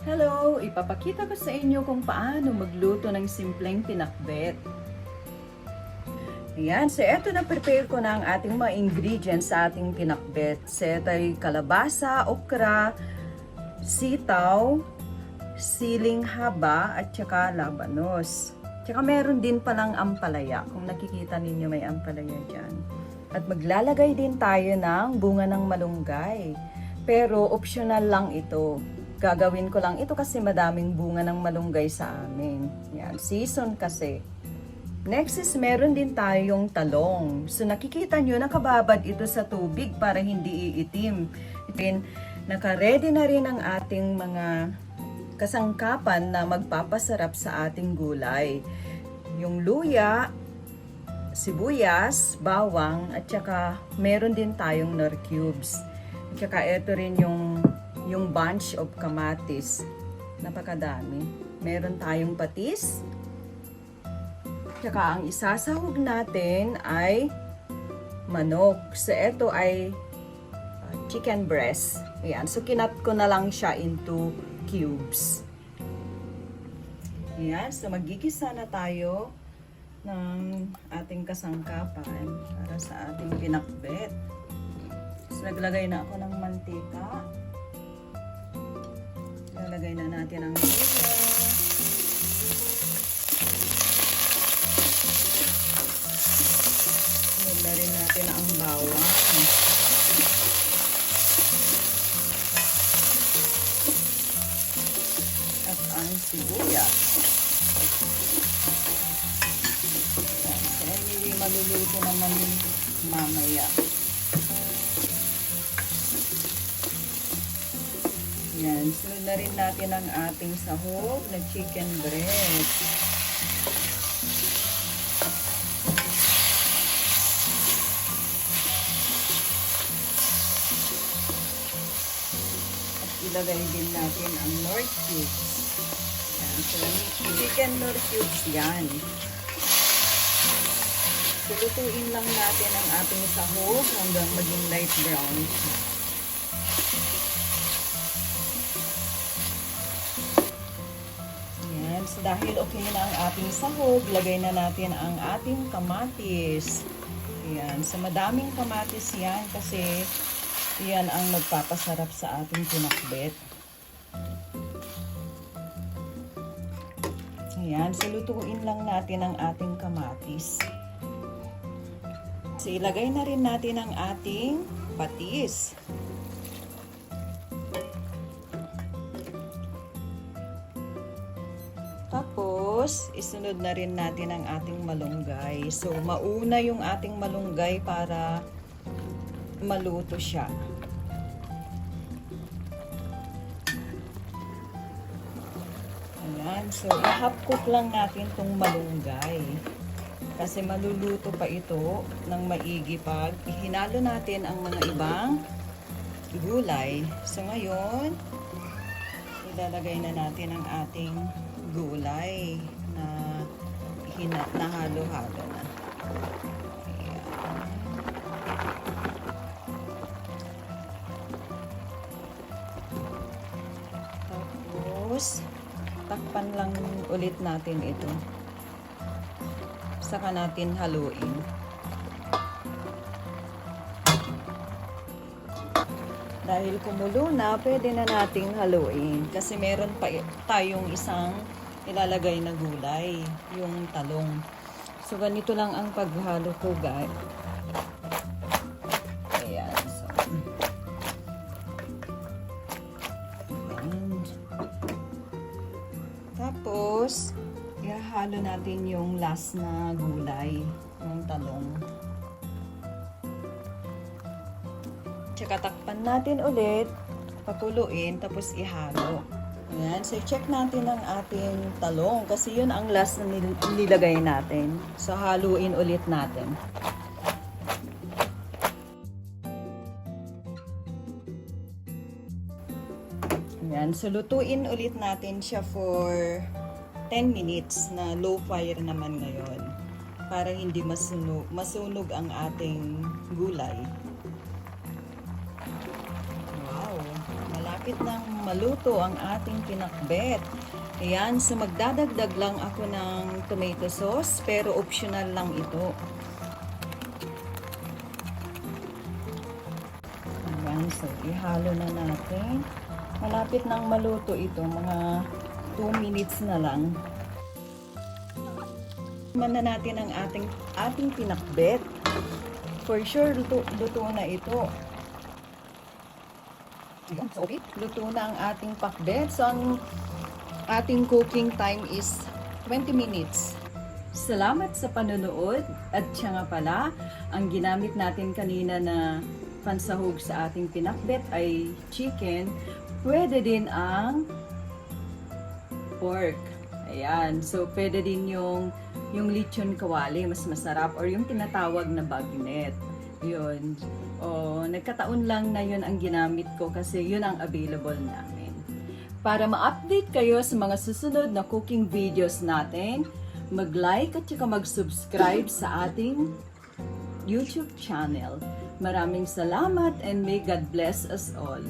Hello! Ipapakita ko sa inyo kung paano magluto ng simpleng pinakbet. Ayan, so eto na prepare ko na ang ating mga ingredients sa ating pinakbet. So eto ay kalabasa, okra, sitaw, siling haba, at saka labanos. Tsaka meron din palang ampalaya, kung nakikita ninyo may ampalaya dyan. At maglalagay din tayo ng bunga ng malunggay. Pero optional lang ito. Gagawin ko lang ito kasi madaming bunga ng malunggay sa amin. Yan, season kasi. Next is meron din tayong talong. So nakikita nyo, nakababad ito sa tubig para hindi iitim. Then, naka-ready na rin ang ating mga kasangkapan na magpapasarap sa ating gulay. Yung luya, sibuyas, bawang, at saka meron din tayong nor cubes. At saka ito rin yung bunch of kamatis. Napakadami. Meron tayong patis. Tsaka ang isasahog natin ay manok. So ito ay chicken breast. Ayan. So kinat ko na lang siya into cubes. Ayan. So magigisa na tayo ng ating kasangkapan para sa ating pinakbet. So naglagay na ako ng mantika. Lalagay na natin ang mantika. Nilagay na rin natin ang bawang. At ang sibuyas. So, anyway, maluluto naman mamaya. Yan, sunod na rin natin ang ating sahog na chicken breast. At ilagay din natin ang nor cubes. Yan, so chicken nor cubes yan. So lutuin lang natin ang ating sahog hanggang maging light brown. So, dahil okay na ang ating sahog, lagay na natin ang ating kamatis. Ayan. So, madaming kamatis yan kasi yan ang magpapasarap sa ating pinakbet. Ayan. So, lutuin lang natin ang ating kamatis. So, ilagay na rin natin ang ating patis. Tapos, isunod na rin natin ang ating malunggay. So, mauna yung ating malunggay para maluto siya. Ayan. So, i-half cook lang natin tong malunggay. Kasi maluluto pa ito ng maigi pag ihinalo natin ang mga ibang gulay. So, ngayon, ilalagay na natin ang ating gulay na halo-halo na. Ayan. Tapos, takpan lang ulit natin ito. Saka natin haluin. Dahil kumulo na, pwede na nating haluin. Kasi meron pa tayong isang ilalagay na gulay, yung talong. So, ganito lang ang paghalo ko, guys. Ayan. So, ayan. Tapos, ihahalo natin yung last na gulay, yung talong. Tsaka takpan natin ulit, pakuluin, tapos ihalo. Ayan, so check natin ang ating talong kasi yun ang last na nilagay natin. So haluin ulit natin. Ayan, so lutuin ulit natin siya for 10 minutes na low fire naman ngayon para hindi masunog ang ating gulay. malapit nang maluto ang ating pinakbet. Ayan, so magdadagdag lang ako ng tomato sauce, pero optional lang ito. Ayan, so ihalo na natin. Malapit nang maluto ito, mga 2 minutes na lang. Tikman na natin ang ating pinakbet. For sure, luto na ito. Ayan, so okay. Luto na ang ating pakbet. So, ang ating cooking time is 20 minutes. Salamat sa panonood. At siya nga pala, ang ginamit natin kanina na pansahog sa ating pinakbet ay chicken. Pwede din ang pork. Ayan. So, pwede din yung lechon kawali, mas masarap, or yung tinatawag na bagnet. Yun. O, nagkataon lang na yun ang ginamit ko kasi yun ang available namin. Para ma-update kayo sa mga susunod na cooking videos natin, mag-like at saka mag-subscribe sa ating YouTube channel. Maraming salamat and may God bless us all.